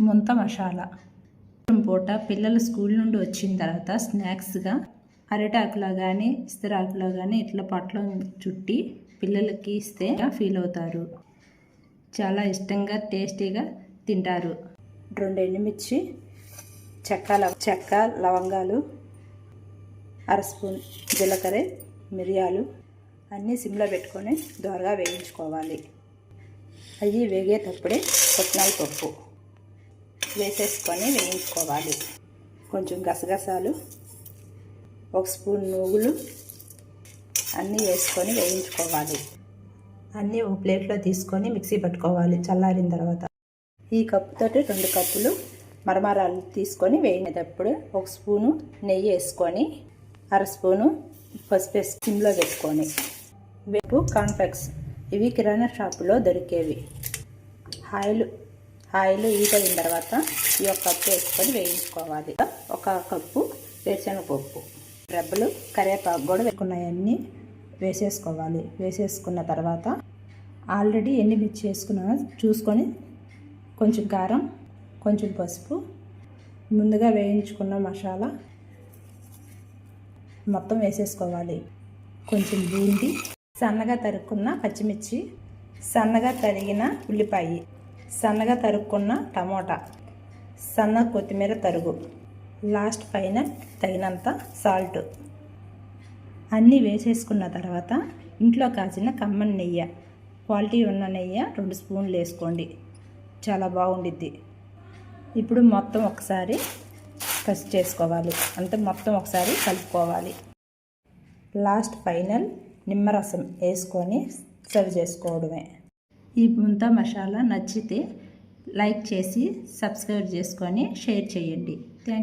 ముంత మసాలా. పూట పిల్లలు స్కూల్ నుండి వచ్చిన తర్వాత స్నాక్స్గా అరిటాకులో కానీ ఇస్తరాకులో కానీ ఇట్లా పొట్లం చుట్టి పిల్లలకి ఇస్తే ఫీల్ అవుతారు. చాలా ఇష్టంగా టేస్టీగా తింటారు. 2 ఎండుమిర్చి, చెక్క, లవంగాలు, అర స్పూన్ జీలకర్ర, మిరియాలు అన్నీ సిమ్లో పెట్టుకొని దోరగా వేయించుకోవాలి. అవి వేగేటప్పుడే పుట్నాల పప్పు వేసేసుకొని వేయించుకోవాలి. కొంచెం గసగసాలు, 1 స్పూన్ నువ్వులు అన్నీ వేసుకొని వేయించుకోవాలి. అన్నీ ఒక ప్లేట్లో తీసుకొని మిక్సీ పట్టుకోవాలి చల్లారిన తర్వాత. ఈ కప్పుతోటి 2 కప్పులు మరమరాలు తీసుకొని వేయినప్పుడు 1 స్పూను నెయ్యి వేసుకొని అర స్పూను పసుపు వేసి సిమ్లో పెట్టుకొని వేపు కాన్ఫ్లెక్స్ ఇవి కిరాణా షాపులో దొరికేవి. ఆయిల్ హీట్ అయిన తర్వాత ఈ 1 కప్పు వేసుకొని వేయించుకోవాలి. 1 కప్పు వేరుశనగపప్పు, రెబ్బలు, కరివేపాకు కూడా వేసుకున్నాయన్నీ వేసేసుకోవాలి. వేసేసుకున్న తర్వాత ఆల్రెడీ ఎండుమిర్చి వేసుకున్నా చూసుకొని కొంచెం కారం, కొంచెం పసుపు, ముందుగా వేయించుకున్న మసాలా మొత్తం వేసేసుకోవాలి. కొంచెం బూందీ, సన్నగా తరుక్కున్న పచ్చిమిర్చి, సన్నగా తరిగిన ఉల్లిపాయ, సన్నగా తరుక్కున్న టమోటా, సన్న కొత్తిమీర తరుగు, లాస్ట్ ఫైనల్ తగినంత సాల్ట్ అన్నీ వేసేసుకున్న తర్వాత ఇంట్లో కాచిన కమ్మని నెయ్యి, క్వాలిటీ ఉన్న నెయ్యి 2 స్పూన్లు వేసుకోండి. చాలా బాగుండిద్ది. ఇప్పుడు మొత్తం ఒకసారి కసి చేసుకోవాలి. అంటే మొత్తం ఒకసారి కలుపుకోవాలి. లాస్ట్ ఫైనల్ నిమ్మరసం వేసుకొని సర్వ్ చేసుకోవడమే. ఈ ముంత మసాలా నచ్చితే లైక్ చేసి సబ్స్క్రైబ్ చేసుకొని షేర్ చేయండి. Thank you.